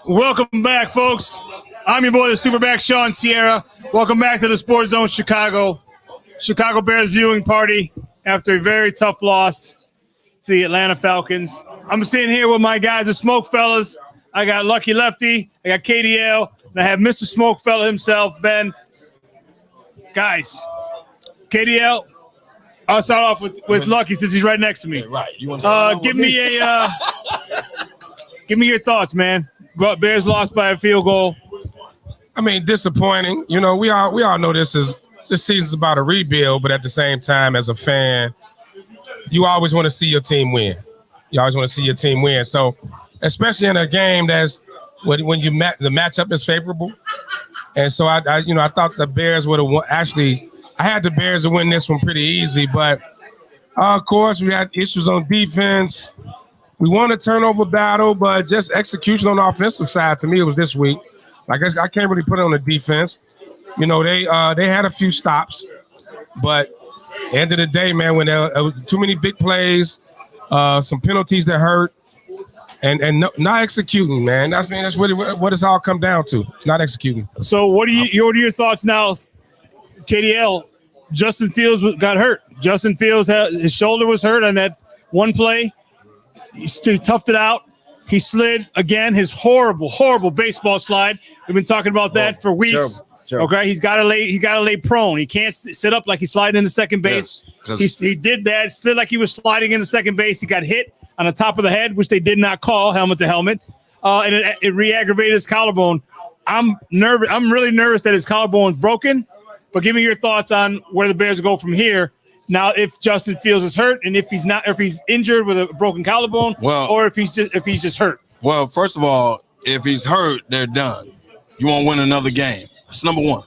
Welcome back, folks. I'm your boy, the Superback, Sean Sierra. Welcome back to the Sports Zone Chicago Bears viewing party after a very tough loss to the Atlanta Falcons. I'm sitting here with my guys, the Smokefellas. I got Lucky Lefty, I got KDL, and I have Mr. Smokefella himself, Ben. Guys, KDL, I'll start off with Lucky since he's right next to me. Right. You want to give me your thoughts, man. Bears lost by a field goal. I mean, disappointing. You know, we all know this season's about a rebuild, but at the same time, as a fan, you always want to see your team win. So, especially in a game that's when the matchup is favorable. And so I thought the Bears would have won. Actually, I had the Bears to win this one pretty easy, but of course we had issues on defense. We won a turnover battle, but just execution on the offensive side, to me, it was this week. Like, I can't really put it on the defense. You know, they had a few stops, but at the end of the day, man, when there were too many big plays, some penalties that hurt, and not executing, man. That's really what it's all come down to. It's not executing. So what are your thoughts now, KDL? Justin Fields got hurt. Justin Fields, his shoulder was hurt on that one play. He toughed it out. He slid again. His horrible baseball slide. We've been talking about that for weeks. Terrible. Okay, he's got to lay prone. He can't sit up like he's sliding into second base. Yes, he did that. Slid like he was sliding into second base. He got hit on the top of the head, which they did not call helmet to helmet, and it re-aggravated his collarbone. I'm nervous. I'm really nervous that his collarbone's broken. But give me your thoughts on where the Bears go from here. Now, if Justin Fields is hurt, and if he's injured with a broken collarbone, or if he's just hurt. Well, first of all, if he's hurt, they're done. You won't win another game. That's number one.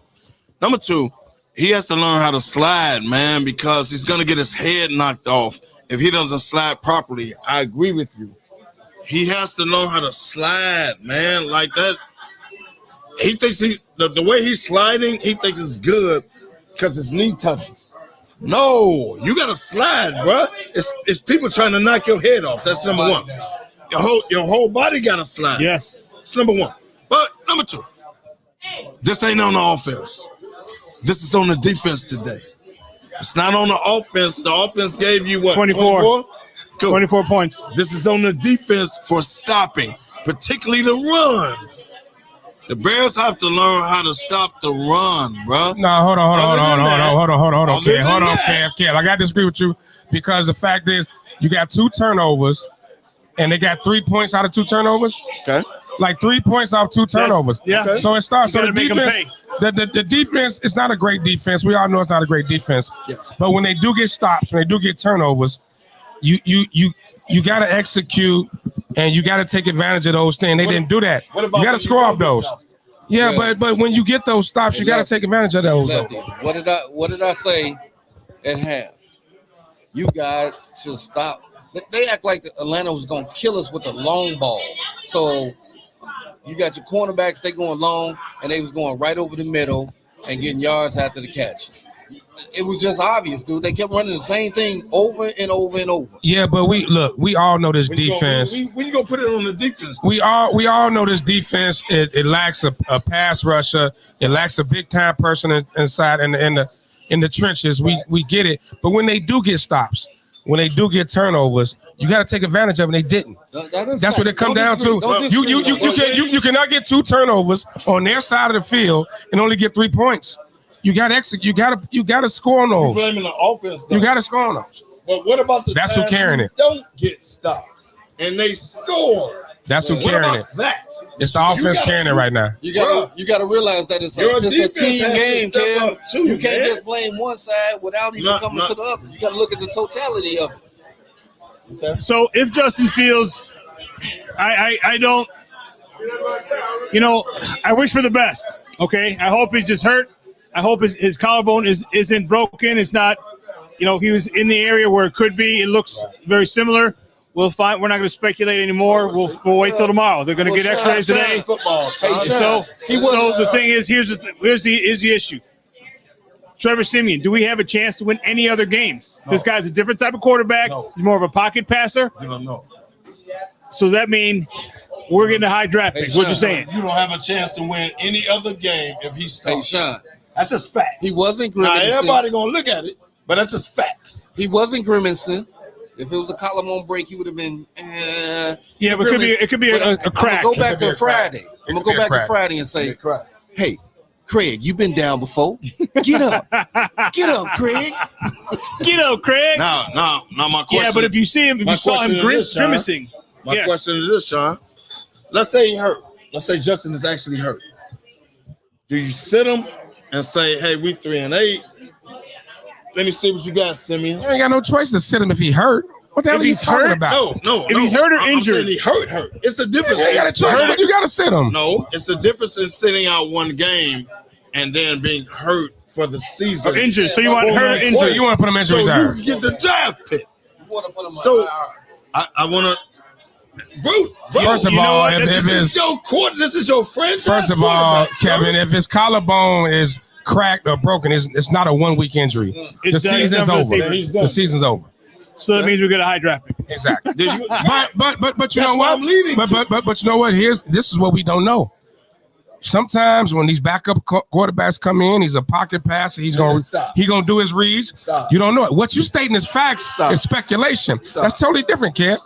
Number two, he has to learn how to slide, man, because he's gonna get his head knocked off if he doesn't slide properly. I agree with you. He has to learn how to slide, man, like that. He thinks the way he's sliding, he thinks it's good because his knee touches. No, you got to slide, bro. It's people trying to knock your head off. That's number one. Your whole body got to slide. Yes. It's number one. But number two, this ain't on the offense. This is on the defense today. It's not on the offense. The offense gave you what? 24? Cool. 24 points. This is on the defense for stopping, particularly the run. The Bears have to learn how to stop the run, bro. No, hold on. Okay, I got to disagree with you because the fact is you got 2 turnovers and they got 3 points out of 2 turnovers. Okay. Like 3 points off 2 turnovers. Yes. Yeah. So it starts. So the defense, the defense is not a great defense. We all know it's not a great defense. Yeah. But when they do get stops, when they do get turnovers, you got to execute and you got to take advantage of those things. They didn't do that. You got to score off those. Yeah, but when you get those stops, you got to take advantage of those. Lefty, what did I say at half? You got to stop. They act like Atlanta was going to kill us with a long ball. So you got your cornerbacks, they going long, and they was going right over the middle and getting yards after the catch. It was just obvious, dude. They kept running the same thing over and over and over. Yeah, but we all know this defense. When you gonna put it on the defense? We all know this defense. It lacks a pass rusher. It lacks a big time person inside in the trenches. We get it. But when they do get stops, when they do get turnovers, you got to take advantage of it. And they didn't. That's what it comes down to. You cannot get 2 turnovers on their side of the field and only get 3 points. You got to execute. You got to score on those. You're blaming the offense, though. You got to score on those. But what about the That's who carrying it. Don't get stops and they score. That's who carrying it. That it's the offense carrying it right now. You got to realize that it's a team game, Kev. You can't just blame one side without even coming to the other. You got to look at the totality of it. Okay. So if Justin Fields, I don't, I wish for the best. Okay, I hope he's just hurt. I hope his collarbone isn't broken. It's not, he was in the area where it could be. It looks very similar. We'll find. We're not going to speculate anymore. We'll wait till tomorrow. They're going to get X-rays today. So the thing is, here's the issue. Trevor Siemian, do we have a chance to win any other games? No. This guy's a different type of quarterback. No. He's more of a pocket passer. You don't know. So does that mean we're getting a high draft pick? What you saying? You don't have a chance to win any other game if he starts. Hey, Sean. That's just facts. He wasn't grimacing. Now, everybody going to look at it, but that's just facts. He wasn't grimacing. If it was a collarbone break, he would have been. Yeah, but it could be a crack. I'm gonna go back to Friday. I'm gonna go back to Friday and say, "Hey, Craig, you've been down before. Get up, Craig. Get up, Craig." Now, my question. Yeah, but if you saw him grimacing. My question is this, Sean. Let's say he hurt. Let's say Justin is actually hurt. Do you sit him and say, "Hey, we 3-8. Let me see what you got, Simeon." You ain't got no choice to sit him if he hurt. What the hell are you talking about? No. If he's hurt or injured. I'm saying he hurt. It's a difference. You ain't got a choice, but you got to sit him. No, it's a difference in sitting out one game and then being hurt for the season. Or injured. So you want hurt or injured. You want to put him in injury reserve. So you get the draft pick. So I want to. Bro, first of all, this is your franchise. First of all, Kevin, if his collarbone is cracked or broken, it's not a 1 week injury. The season's over. The season's over. So that means we get a high draft pick. Exactly. But you know what? But you know what? This is what we don't know. Sometimes when these backup quarterbacks come in, he's a pocket passer. He's gonna do his reads. You don't know it. What you stating as facts is speculation. That's totally different, kid.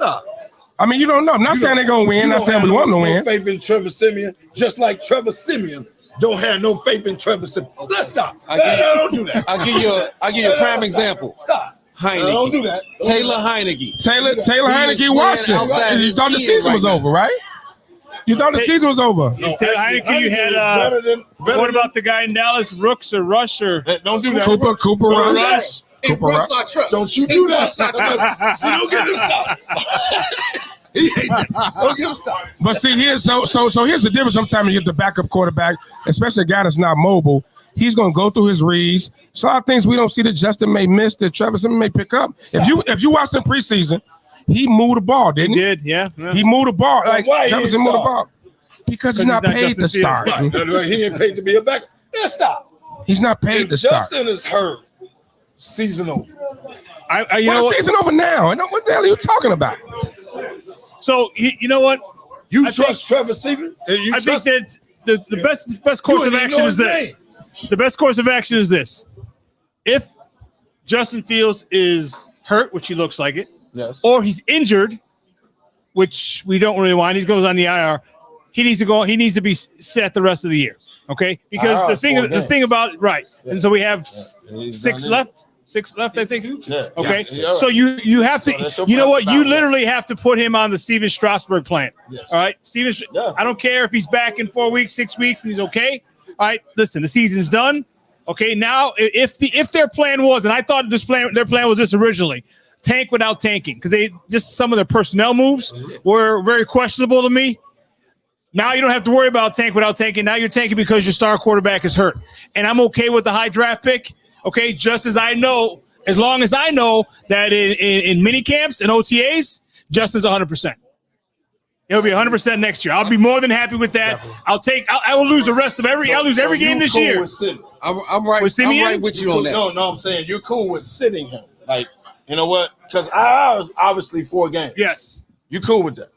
I mean, you don't know. I'm not saying they're going to win. I'm not saying we want to win. Faith in Trevor Siemian, just like Trevor Siemian don't have no faith in Trevor Siemian. Let's stop. Don't do that. I'll give you a prime example. Stop. Heineke. Don't do that. Taylor Heineke. Taylor Heineke watched it. You thought the season was over, right? You thought the season was over. No, Taylor Heineke, you had what about the guy in Dallas, Rooks or Rush or don't do that. Cooper Rush. Don't you do that. See, don't get him stopped. He hate that. Don't get him stopped. But see, here's so here's the difference. Sometimes you get the backup quarterback, especially a guy that's not mobile. He's going to go through his reads. So a lot of things we don't see that Justin may miss, that Trevor Siemian may pick up. If you watch the preseason, he moved the ball, didn't he? He did, yeah. He moved the ball. Like Trevor Siemian moved the ball. Because he's not paid to start. He ain't paid to be a backup. Yeah, stop. He's not paid to start. Justin is hurt. Season over. Season over now. What the hell are you talking about? So you know what? You trust Trevor Siemian? I think that the best course of action is this. The best course of action is this. If Justin Fields is hurt, which he looks like it, yes, or he's injured, which we don't really want, he goes on the IR. He needs to go. He needs to be set the rest of the year. Okay, because the thing about and so we have 6 left. 6 left, I think. Yeah. Okay. Yeah. So you have to. You know what? You literally have to put him on the Steven Strasburg plan. Yes. All right, Steven. Yeah. I don't care if he's back in 4 weeks, 6 weeks, and he's okay. All right. Listen, the season's done. Okay. Now, if their plan was, and I thought their plan was this originally, tank without tanking, because some of their personnel moves were very questionable to me. Now you don't have to worry about tank without tanking. Now you're tanking because your star quarterback is hurt, and I'm okay with the high draft pick. Okay, just as long as I know that in mini camps and OTAs, Justin's 100%. He'll be 100% next year. I'll be more than happy with that. I will lose the rest of I'll lose every game this year. I'm right with you on that. No, I'm saying you're cool with sitting him. Like, you know what? Because IR is obviously 4 games. Yes. You cool with that?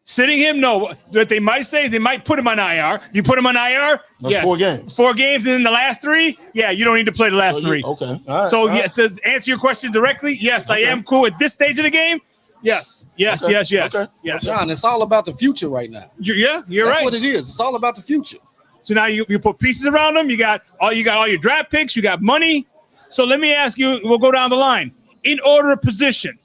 Sitting him, no. What they might say, they might put him on IR. You put him on IR, that's 4 games. 4 games, and then the last 3, you don't need to play the last 3. Okay. All right. To answer your question directly, yes, I am cool at this stage of the game. Yes. Okay. Yes. John, it's all about the future right now. You're That's right. That's what it is. It's all about the future. So now you put pieces around them. You got all your draft picks. You got money. So let me ask you. We'll go down the line in order of position.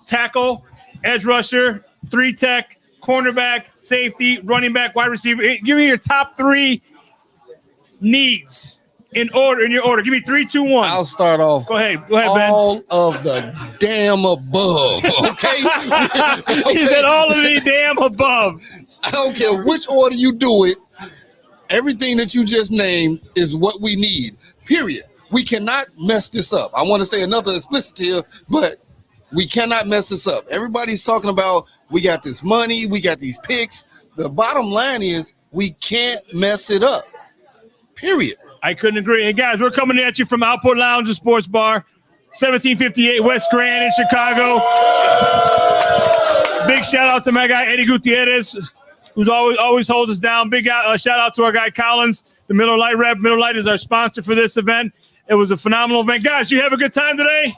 Tackle, edge rusher, 3 tech, cornerback, safety, running back, wide receiver. Give me your top 3 needs in your order. Give me 3, 2, 1. I'll start off. Go ahead, Ben. All of the damn above. Okay. He said all of the damn above. I don't care which order you do it. Everything that you just named is what we need. Period. We cannot mess this up. I want to say another explicit here, but we cannot mess this up. Everybody's talking about we got this money, we got these picks. The bottom line is we can't mess it up. Period. I couldn't agree. Hey, guys, we're coming at you from Outport Lounge and Sports Bar, 1758 West Grand in Chicago. Big shout out to my guy, Eddie Gutierrez, who's always holds us down. Big shout out to our guy, Collins, the Miller Lite rep. Miller Lite is our sponsor for this event. It was a phenomenal event. Guys, you have a good time today?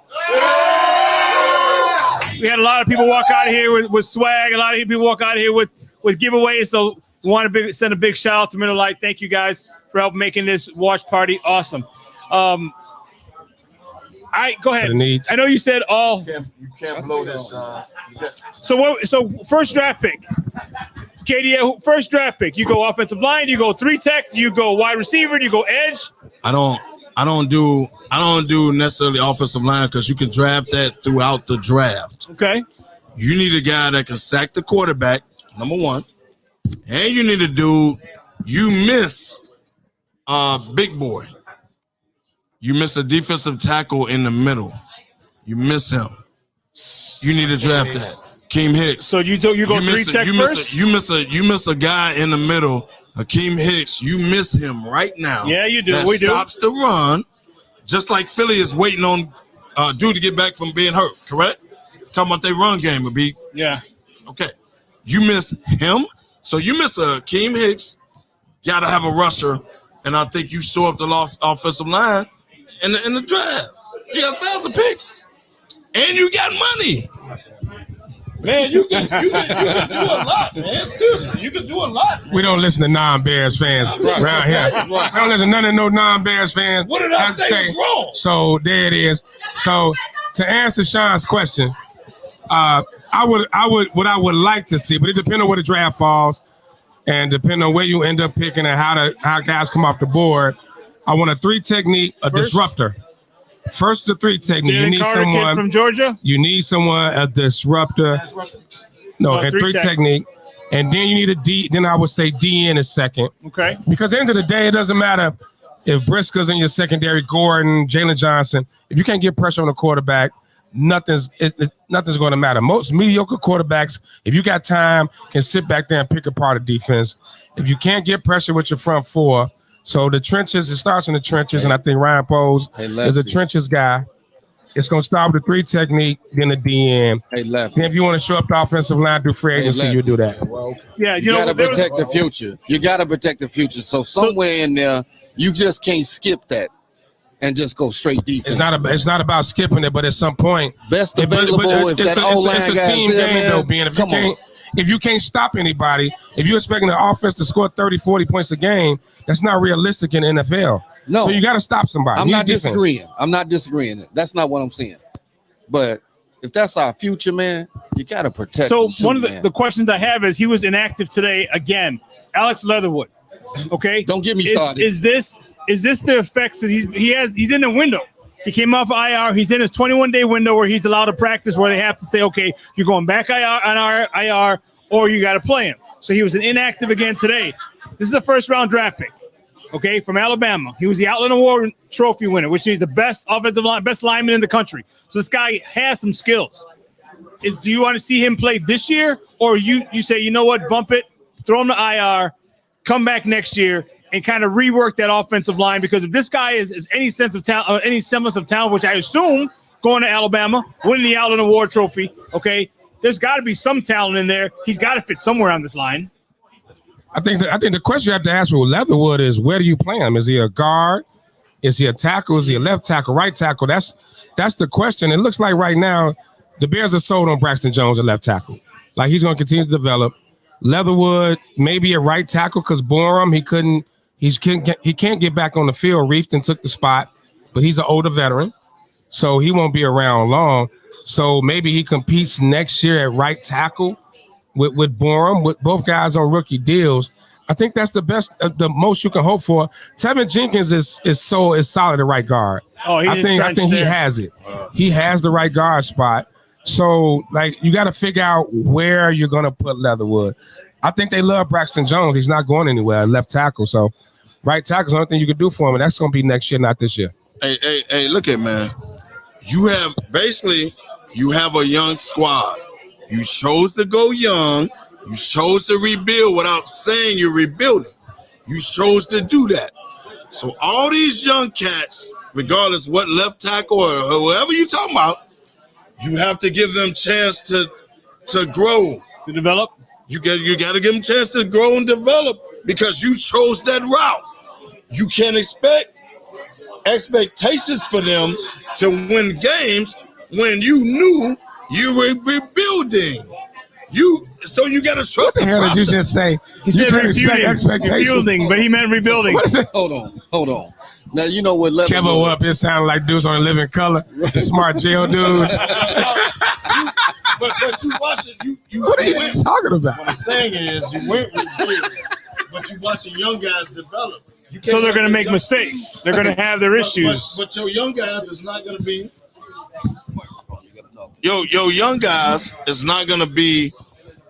We had a lot of people walk out of here with swag. A lot of people walk out of here with giveaways. So we want to send a big shout out to Miller Lite. Thank you guys for helping making this watch party awesome. Go ahead. I know you said all. You can't blow this. So first draft pick. KDL, first draft pick. You go offensive line. You go 3-tech. You go wide receiver. You go edge. I don't do necessarily offensive line because you can draft that throughout the draft. Okay. You need a guy that can sack the quarterback, number one, and you need a dude. You miss big boy. You miss a defensive tackle in the middle. You miss him. You need to draft that. Akeem Hicks. So you go 3-tech first? You miss a guy in the middle. Akeem Hicks, you miss him right now. Yeah, you do. That stops the run, just like Philly is waiting on dude to get back from being hurt, correct? Talking about their run game would be. Yeah. Okay. You miss him. So you miss Akeem Hicks. Got to have a rusher. And I think you saw up the offensive line in the draft. You got 1,000 picks. And you got money. Man, you can do a lot, man. Seriously, you can do a lot. We don't listen to non-Bears fans around here. I don't listen to none of no non-Bears fans. What did I say was wrong? So there it is. So to answer Sean's question, I would like to see, but it depends on where the draft falls, and depending on where you end up picking and how guys come off the board. I want a 3 technique, a disruptor. First, the 3 technique. Jalen You need Carter, someone kid from Georgia. You need someone a disruptor. No, and 3 technique, and then you need a D. Then I would say DN is second. Okay. Because at the end of the day, it doesn't matter if Briscoe's in your secondary, Gordon, Jalen Johnson. If you can't get pressure on the quarterback, nothing's going to matter. Most mediocre quarterbacks, if you got time, can sit back there and pick apart a defense. If you can't get pressure with your front four, so the trenches, it starts in the trenches, and I think Ryan Poles is a trenches guy. It's going to start with the 3 technique, then the DN. Then if you want to show up the offensive line through free agency, you do that. Yeah, you got to protect the future. You got to protect the future. So somewhere in there, you just can't skip that and just go straight defense. It's not about skipping it, but at some point, best available. If that O-line it's a guy's team there, game, man, though, Ben. If you can't stop anybody, if you're expecting the offense to score 30, 40 points a game, that's not realistic in the NFL. No. So you got to stop somebody. I'm not disagreeing. That's not what I'm saying. But if that's our future, man, you got to protect So too, one of the questions I have is he was inactive today again. Alex Leatherwood. Okay. Don't get me started. Is this the effects that he's in the window? He came off IR. He's in his 21-day window where he's allowed to practice, where they have to say, okay, you're going back IR, or you got to play him. So he was an inactive again today. This is a first-round draft pick, okay, from Alabama. He was the Outland Award trophy winner, which means the best offensive line, best lineman in the country. So this guy has some skills. Do you want to see him play this year, or you say, you know what, bump it, throw him to IR, come back next year, and kind of rework that offensive line? Because if this guy is any sense of talent, any semblance of talent, which I assume going to Alabama, winning the Outland Award trophy, okay, there's got to be some talent in there. He's got to fit somewhere on this line. I think the question you have to ask with Leatherwood is, where do you play him? Is he a guard? Is he a tackle? Is he a left tackle, right tackle? That's the question. It looks like right now the Bears are sold on Braxton Jones at left tackle. Like, he's going to continue to develop. Leatherwood maybe a right tackle because Borum, he can't get back on the field. Reefton took the spot, but he's an older veteran, so he won't be around long. So maybe he competes next year at right tackle with Borum, with both guys on rookie deals. I think that's the best, the most you can hope for. Tevin Jenkins is solid at right guard. Oh, I think he has it. He has the right guard spot. So, like, you got to figure out where you're going to put Leatherwood. I think they love Braxton Jones. He's not going anywhere, left tackle. So, right tackle is the only thing you can do for him, and that's going to be next year, not this year. Hey, look at, man. You have a young squad. You chose to go young. You chose to rebuild without saying you're rebuilding. You chose to do that. So all these young cats, regardless what left tackle or whoever you talking about, you have to give them chance to grow, to develop. You got to give them a chance to grow and develop because you chose that route. You can't expect expectations for them to win games when you knew you were rebuilding. So you got to trust the hell process. did you just say? He You said can't expect expectations. rebuilding, but he meant rebuilding. What is it? Hold on. Now you know what level. Kevo up. It sounded like dudes on a living color. The smart jail dudes. But you watch it. You What are you talking What about? I'm saying is you went rebuild, but you watching young guys develop. So they're going to make mistakes. They're going to have their issues. But your young guys is not going to be. Yo, young guys is not going to be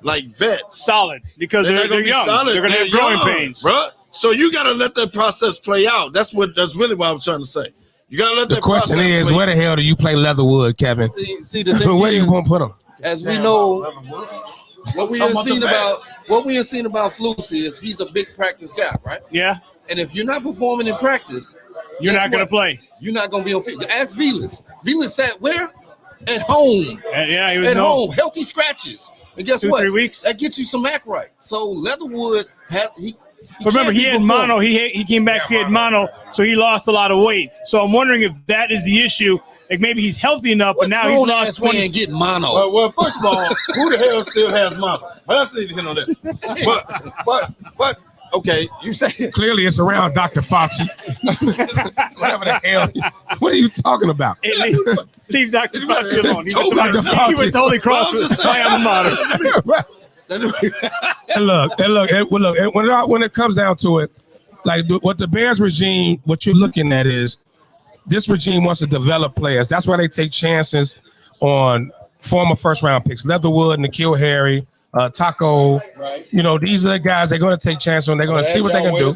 like vets. Solid because They're they're not gonna be young. solid. They're going to have growing pains. Bro. So you got to let that process play out. That's really what I was trying to say. You got to let The that question process is, play where the hell do you play Leatherwood, Kevin? See the thing Where is, you going to put them? as we know, what we have Talking seen about about Flus is he's a big practice guy, right? Yeah, And if you're not performing in practice, you're guess not going to what? play. You're not going to be on field. Ask Velas. Velas sat where? At home. Yeah, he was At home, healthy scratches. And guess 2-3 what? weeks. That gets you some act right. So Leatherwood he But remember, can't he be had performing. mono. He came back. He had mono, so he lost a lot of weight. So I'm wondering if that is the issue. Like maybe he's healthy enough, What but now he's grown lost ass 20. man get mono? Well, first of all, who the hell still has mama? But let's need to hit on that. But okay, you say Clearly, it's around Dr. Fauci. Whatever the hell. What are you talking about? Hey, leave Dr. Fauci alone. He Dr. went Fauci. totally cross Well, I'm with just saying. my alma mater. And look, when it comes down to it, like what the Bears regime, what you're looking at is this regime wants to develop players. That's why they take chances on former first round picks, Leatherwood, N'Keal Harry, Taco. Right. You know, these are the guys they're going to take chances on. They're going to see what they can do.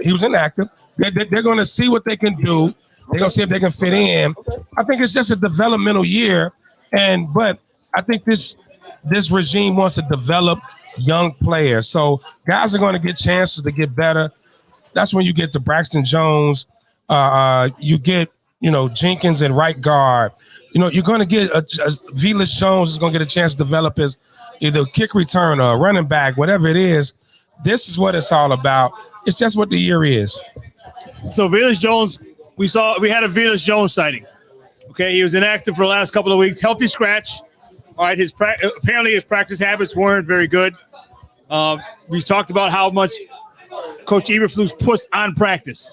He was inactive. They're going to see what they can do. They're going to see if they can fit in. I think it's just a developmental year, but I think this regime wants to develop young players. So guys are going to get chances to get better. That's when you get to Braxton Jones. You get, Jenkins and right guard. You're going to get Velas Jones is going to get a chance to develop his either kick return or running back, whatever it is. This is what it's all about. It's just what the year is. So Velas Jones, we had a Velas Jones sighting. Okay, he was inactive for the last couple of weeks. Healthy scratch. All right, apparently his practice habits weren't very good. We talked about how much Coach Eberflus puts on practice.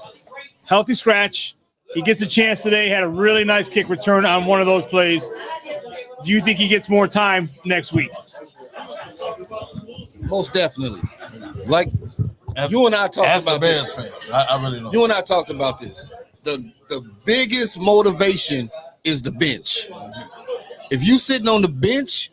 Healthy scratch. He gets a chance today. Had a really nice kick return on one of those plays. Do you think he gets more time next week? Most definitely. Like you and I talked about Bears this. fans. I really don't. You and I talked about this. The biggest motivation is the bench. If you sitting on the bench,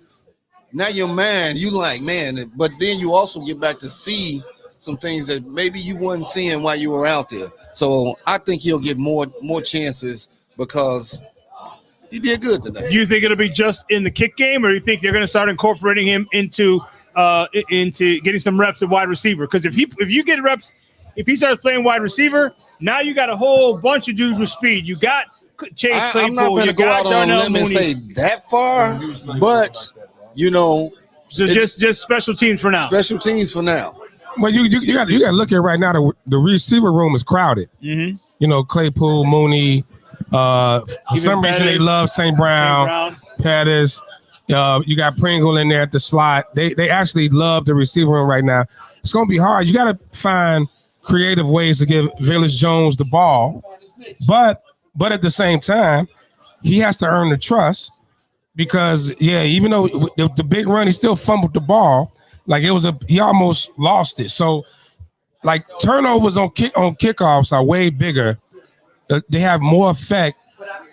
now you're man. You like, man, but then you also get back to see some things that maybe you wasn't seeing while you were out there. So I think he'll get more chances because he did good today. Do you think it'll be just in the kick game, or do you think they're going to start incorporating him into getting some reps at wide receiver? Because if you get reps, if he starts playing wide receiver, now you got a whole bunch of dudes with speed. You got Chase Claypool. I'm not going to go out on a limb and say that far, but so just special teams for now. special teams for now. Well, you got to look at it right now. The receiver room is crowded. Mm-hmm. Claypool, Mooney. For some reason, they love St. Brown, Pettis. You got Pringle in there at the slot. They actually love the receiver room right now. It's going to be hard. You got to find creative ways to give Velas Jones the ball, but at the same time, he has to earn the trust because even though the big run, he still fumbled the ball. Like he almost lost it. So, like turnovers on kickoffs are way bigger. They have more effect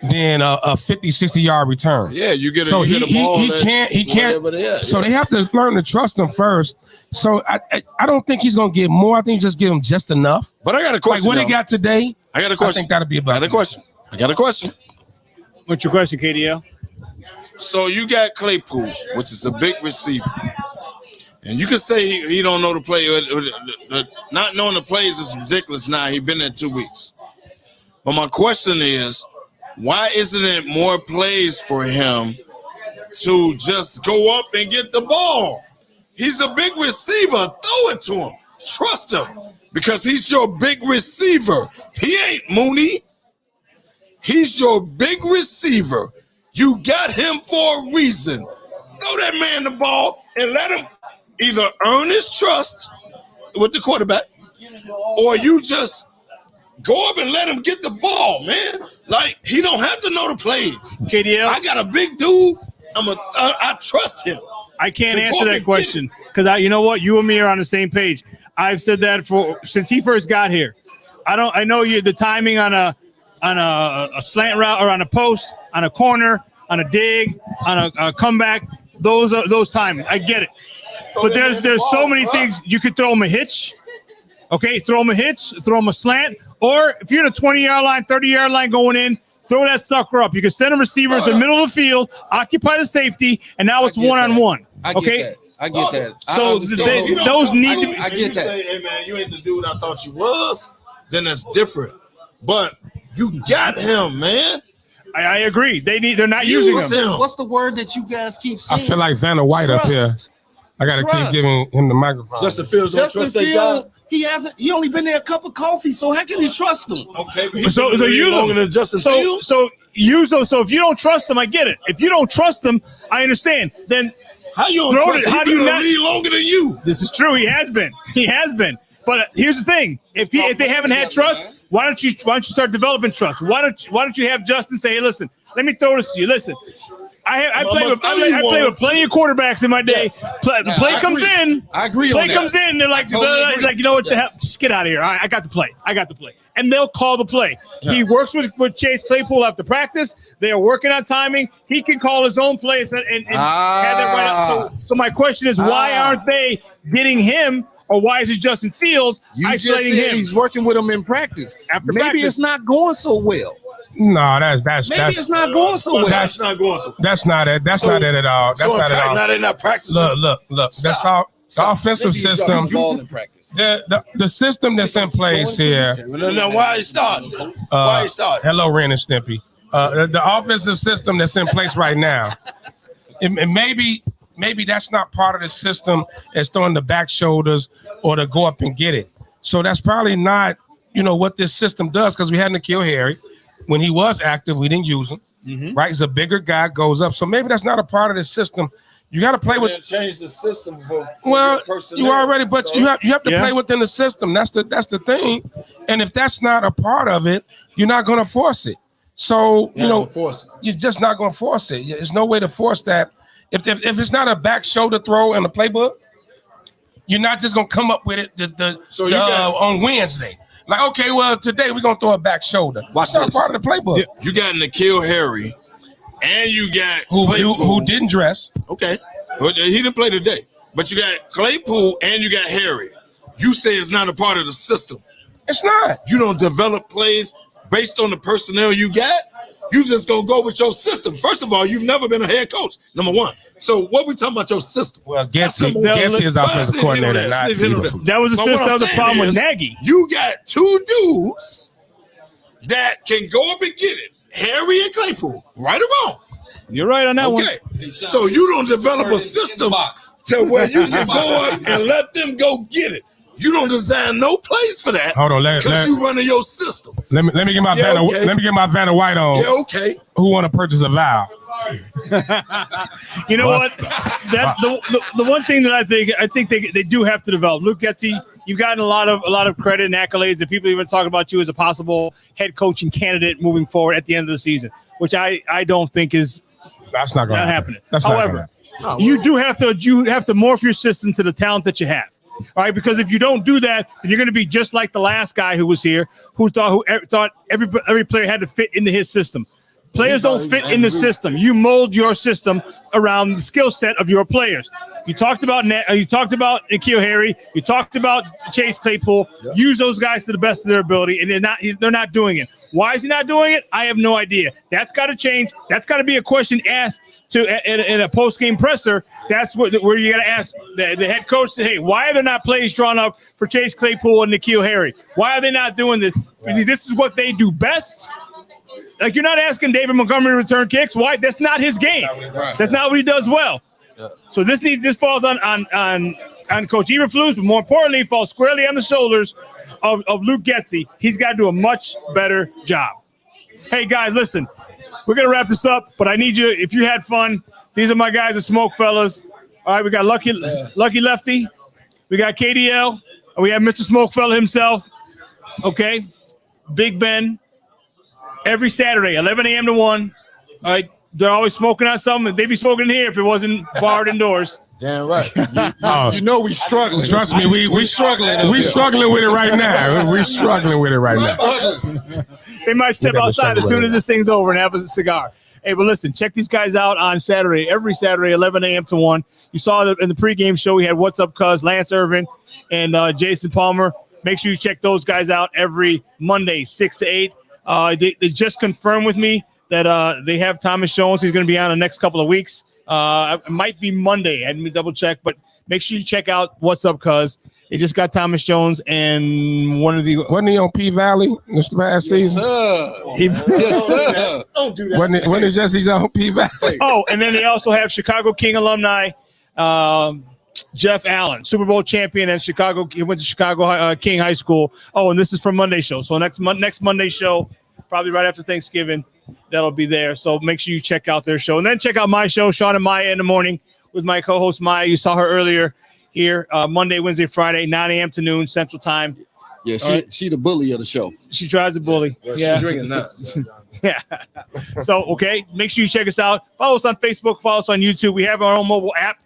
than a 50, 60-yard return. Yeah, you get a, so you get a ball. He can't. They So they have to learn to trust him first. So I don't think he's gonna get more. I think just give him just enough. But I got a question. Like what he got today. I got a question. I think that'll be about. I got a question. What's your question, KDL? So you got Claypool, which is a big receiver. And you can say he don't know the play. Not knowing the plays is ridiculous now. He's been there 2 weeks. But my question is, why isn't it more plays for him to just go up and get the ball? He's a big receiver. Throw it to him. Trust him because he's your big receiver. He ain't Mooney. He's your big receiver. You got him for a reason. Throw that man the ball and let him either earn his trust with the quarterback or you just go up and let him get the ball, man. Like, he don't have to know the plays. KDL, I got a big dude. I trust him. I can't answer that question because you know what? You and me are on the same page. I've said that since he first got here. I know the timing on a slant route or on a post, on a corner, on a dig, on a comeback. Those timing. I get it. But there's so many things. You could throw him a hitch. Okay, throw him a hitch, throw him a slant, or if you're in a 20-yard line, 30-yard line going in, throw that sucker up. You can send a receiver to the middle of the field, occupy the safety, and now it's one-on-one. Okay? I get that. So those need to be. I get that. Say, hey, man, you ain't the dude I thought you was, then that's different. But you got him, man. I agree. They're not using him. What's the word that you guys keep saying? I feel like Vanna White up here. I got to keep giving him the microphone. Justin Fields don't trust that guy. He only been there a cup of coffee, so how can you trust him? Okay, but so use longer him. than Justin Fields. So use them. So if you don't trust him, I get it. If you don't trust him, I understand. Then how you don't trust him? How do you not lead longer than you? This is true. He has been. But here's the thing: if they haven't had trust, why don't you start developing trust? Why don't you have Justin say, hey, listen, let me throw this to you. Listen, I play with plenty of quarterbacks in my day. Play comes in. I agree on that. Play comes in. They're like, you know what the hell? Just get out of here. I got the play. And they'll call the play. Yeah. He works with Chase Claypool after practice. They are working on timing. He can call his own plays and have that right up. So my question is, why aren't they getting him? Or why is it Justin Fields isolating him? He's working with him in practice. Maybe it's not going so well. No, that's it's not going so well. That's not going so well. That's not it. That's not it at all. That's not at all. Not in that practice. Look. That's all. The offensive system. The system that's in place here. Now, why are you starting? Why are you starting? Hello, Ren and Stimpy. The offensive system that's in place right now. And maybe that's not part of the system as throwing the back shoulders or to go up and get it. So that's probably not, what this system does because we had N'Keal Harry. When he was active, we didn't use him. Mm-hmm. Right? He's a bigger guy, goes up. So maybe that's not a part of the system. You got to play with. Change the system for you already, but so, you have to play within the system. That's the thing. And if that's not a part of it, you're not going to force it. So you're just not going to force it. There's no way to force that. If it's not a back shoulder throw in the playbook, you're not just going to come up with it on Wednesday. Like, okay, well, today we're going to throw a back shoulder. That's not part of the playbook. You got N'Keal Harry, and you got who didn't dress. Okay. He didn't play today. But you got Claypool and you got Harry. You say it's not a part of the system. It's not. You don't develop plays based on the personnel you got. You just going to go with your system. First of all, you've never been a head coach, number one. So what we talking about your system? Well, Getsy is offensive coordinator. That was the system. That was the problem with Nagy. You got two dudes that can go up and get it. Harry and Claypool. Right or wrong? You're right on that one. Okay. So you don't develop a system to where you can go up and let them go get it. You don't design no plays for that. Hold on, because you running your system. Let me get my Vanna White on. Yeah, okay. Who want to purchase a vowel? You know what? That's the one thing that I think they do have to develop. Luke Getsy, you've gotten a lot of credit and accolades, and people even talk about you as a possible head coaching candidate moving forward at the end of the season, which I don't think is that's not going to happen. However, you have to morph your system to the talent that you have. All right, because if you don't do that, then you're going to be just like the last guy who was here, who thought every player had to fit into his system. Players don't fit in the system. You mold your system around the skill set of your players. You talked about N'Keal Harry. You talked about Chase Claypool. Yep. Use those guys to the best of their ability, and they're not doing it. Why is he not doing it? I have no idea. That's got to change. That's got to be a question asked in a post-game presser. That's where you got to ask the head coach. Hey, why are there not plays drawn up for Chase Claypool and N'Keal Harry? Why are they not doing this? This is what they do best. Like, you're not asking David Montgomery to return kicks. Why? That's not his game. That's not what he does well. So this falls on Coach Eberflus, but more importantly, it falls squarely on the shoulders of Luke Getsy. He's got to do a much better job. Hey, guys, listen, we're going to wrap this up, but I need you, if you had fun, these are my guys at Smokefellas. All right, we got Lucky Lefty. We got KDL. And we have Mr. Smokefella himself. Okay, Big Ben. Every Saturday, 11 a.m. to 1. All right, they're always smoking on something. They'd be smoking here if it wasn't barred indoors. Damn right. You know we struggling. Trust me, we struggling. We struggling with it right now. We're struggling with it right now. They might step outside as soon as this thing's over and have a cigar. Hey, but listen, check these guys out on Saturday. Every Saturday, 11 a.m. to 1. You saw in the pregame show we had What's Up Cuz, Lance Irvin, and Jason Palmer. Make sure you check those guys out every Monday, 6 to 8. They just confirmed with me that they have Thomas Jones. He's going to be on the next couple of weeks. It might be Monday. I had to double check, but make sure you check out What's Up, Cuz. They just got Thomas Jones and wasn't he on P Valley, Mr. Last season? Yes, sir. Don't do that. Wasn't it just he's on P Valley? Oh, and then they also have Chicago King alumni, Jeff Allen, Super Bowl champion at Chicago. He went to Chicago King High School. Oh, and this is from Monday show. So next Monday show, probably right after Thanksgiving, that'll be there. So make sure you check out their show. And then check out my show, Sean and Maya in the morning, with my co-host Maya. You saw her earlier here, Monday, Wednesday, Friday, 9 a.m. to noon Central Time. Yeah, she the bully of the show. She tries to bully. Well, yeah. she's drinking that. Yeah. So, okay, make sure you check us out. Follow us on Facebook. Follow us on YouTube. We have our own mobile app.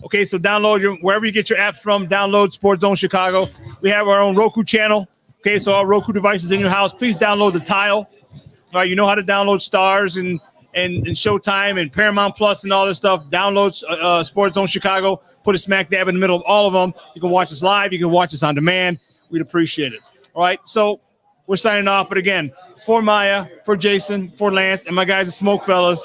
Okay, so download wherever you get your apps from. Download Sports Zone Chicago. We have our own Roku channel. Okay, so our Roku devices in your house. Please download the Tile. All right, you know how to download Stars and Showtime and Paramount Plus and all this stuff. Download Sports Zone Chicago. Put it smack dab in the middle of all of them. You can watch us live. You can watch us on demand. We'd appreciate it. All right, so we're signing off. But again, for Maya, for Jason, for Lance, and my guys at Smokefellas.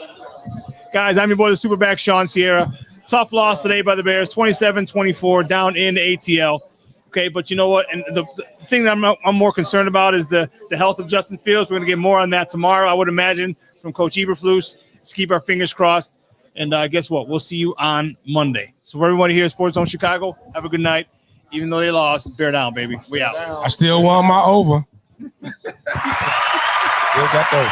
Guys, I'm your boy, the Superback, Sean Sierra. Tough loss today by the Bears, 27-24, down in ATL. Okay, but you know what? And the thing that I'm more concerned about is the health of Justin Fields. We're going to get more on that tomorrow, I would imagine, from Coach Eberflus. Let's keep our fingers crossed. And guess what? We'll see you on Monday. So for everybody here at Sports Zone Chicago, have a good night. Even though they lost, bear down, baby. We out. I still want my over. Still got those.